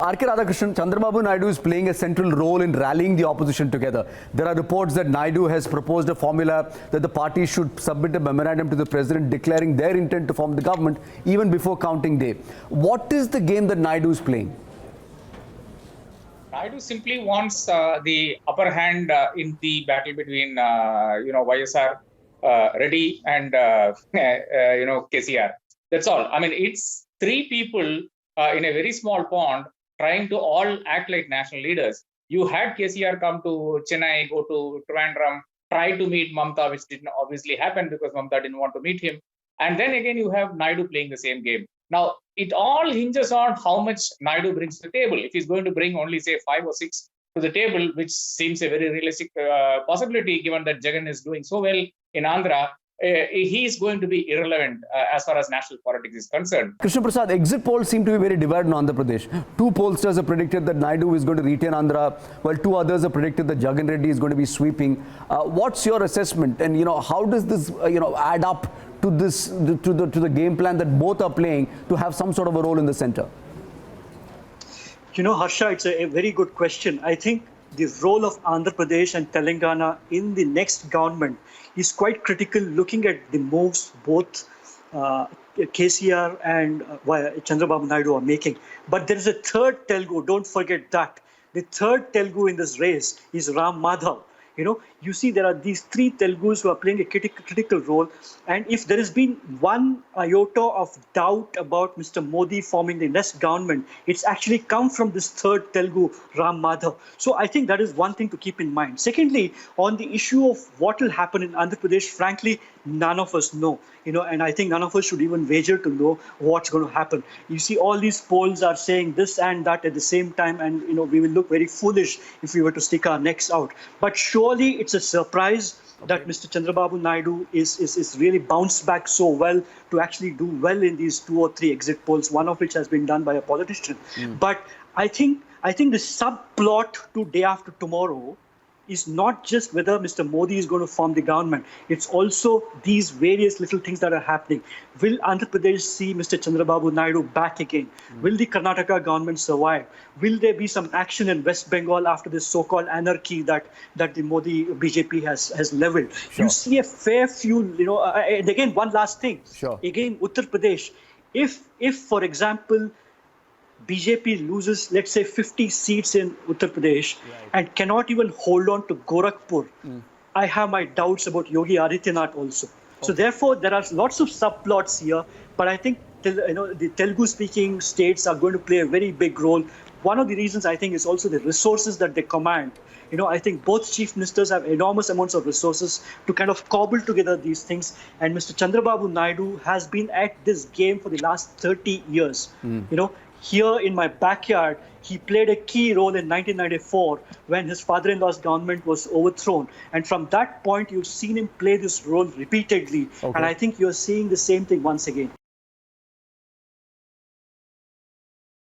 R.K. Radhakrishn, Chandrababu Naidu is playing a central role in rallying the opposition together. There are reports that Naidu has proposed a formula that the party should submit a memorandum to the president declaring their intent to form the government even before counting day. What is the game that Naidu is playing? Naidu simply wants the upper hand in the battle between, YSR, Reddy and, KCR. That's all. I mean, it's three people in a very small pond trying to all act like national leaders. You had KCR come to Chennai, go to Trivandrum, try to meet Mamta, which didn't obviously happen because Mamta didn't want to meet him. And then again, you have Naidu playing the same game. Now, it all hinges on how much Naidu brings to the table. If he's going to bring only, say, 5 or 6 to the table, which seems a very realistic possibility, given that Jagan is doing so well in Andhra, he is going to be irrelevant as far as national politics is concerned. Krishna Prasad, exit polls seem to be very divided in Andhra Pradesh. 2 pollsters have predicted that Naidu is going to retain Andhra, while 2 others have predicted that Jagan Reddy is going to be sweeping. What's your assessment? And how does this add up to this to the game plan that both are playing to have some sort of a role in the center? Harsha, it's a very good question. I think the role of Andhra Pradesh and Telangana in the next government is quite critical, looking at the moves both KCR and Chandrababu Naidu are making. But there is a third Telugu, don't forget that. The third Telugu in this race is Ram Madhav. You see there are these 3 Telugus who are playing a critical role. And if there has been one iota of doubt about Mr. Modi forming the next government, it's actually come from this third Telugu, Ram Madhav. So I think that is one thing to keep in mind. Secondly, on the issue of what will happen in Andhra Pradesh, frankly, none of us know. And I think none of us should even wager to know what's going to happen. You see, all these polls are saying this and that at the same time, and we will look very foolish if we were to stick our necks out. But surely it's a surprise that Mr. Chandrababu Naidu is really bounced back so well to actually do well in these 2 or 3 exit polls, one of which has been done by a politician. But I think the subplot to day after tomorrow is not just whether Mr. Modi is going to form the government. It's also these various little things that are happening. Will Andhra Pradesh see Mr. Chandrababu Naidu back again? Will the Karnataka government survive? Will there be some action in West Bengal after this so-called anarchy that the Modi BJP has leveled? Sure. You see a fair few, and again, one last thing. Sure. Again, Uttar Pradesh. If for example, BJP loses, let's say, 50 seats in Uttar Pradesh and cannot even hold on to Gorakhpur, I have my doubts about Yogi Adityanath also. So therefore, there are lots of subplots here, but I think the Telugu-speaking states are going to play a very big role. One of the reasons I think is also the resources that they command. I think both chief ministers have enormous amounts of resources to kind of cobble together these things. And Mr. Chandrababu Naidu has been at this game for the last 30 years. Here in my backyard, he played a key role in 1994 when his father-in-law's government was overthrown. And from that point, you've seen him play this role repeatedly. Okay. And I think you're seeing the same thing once again.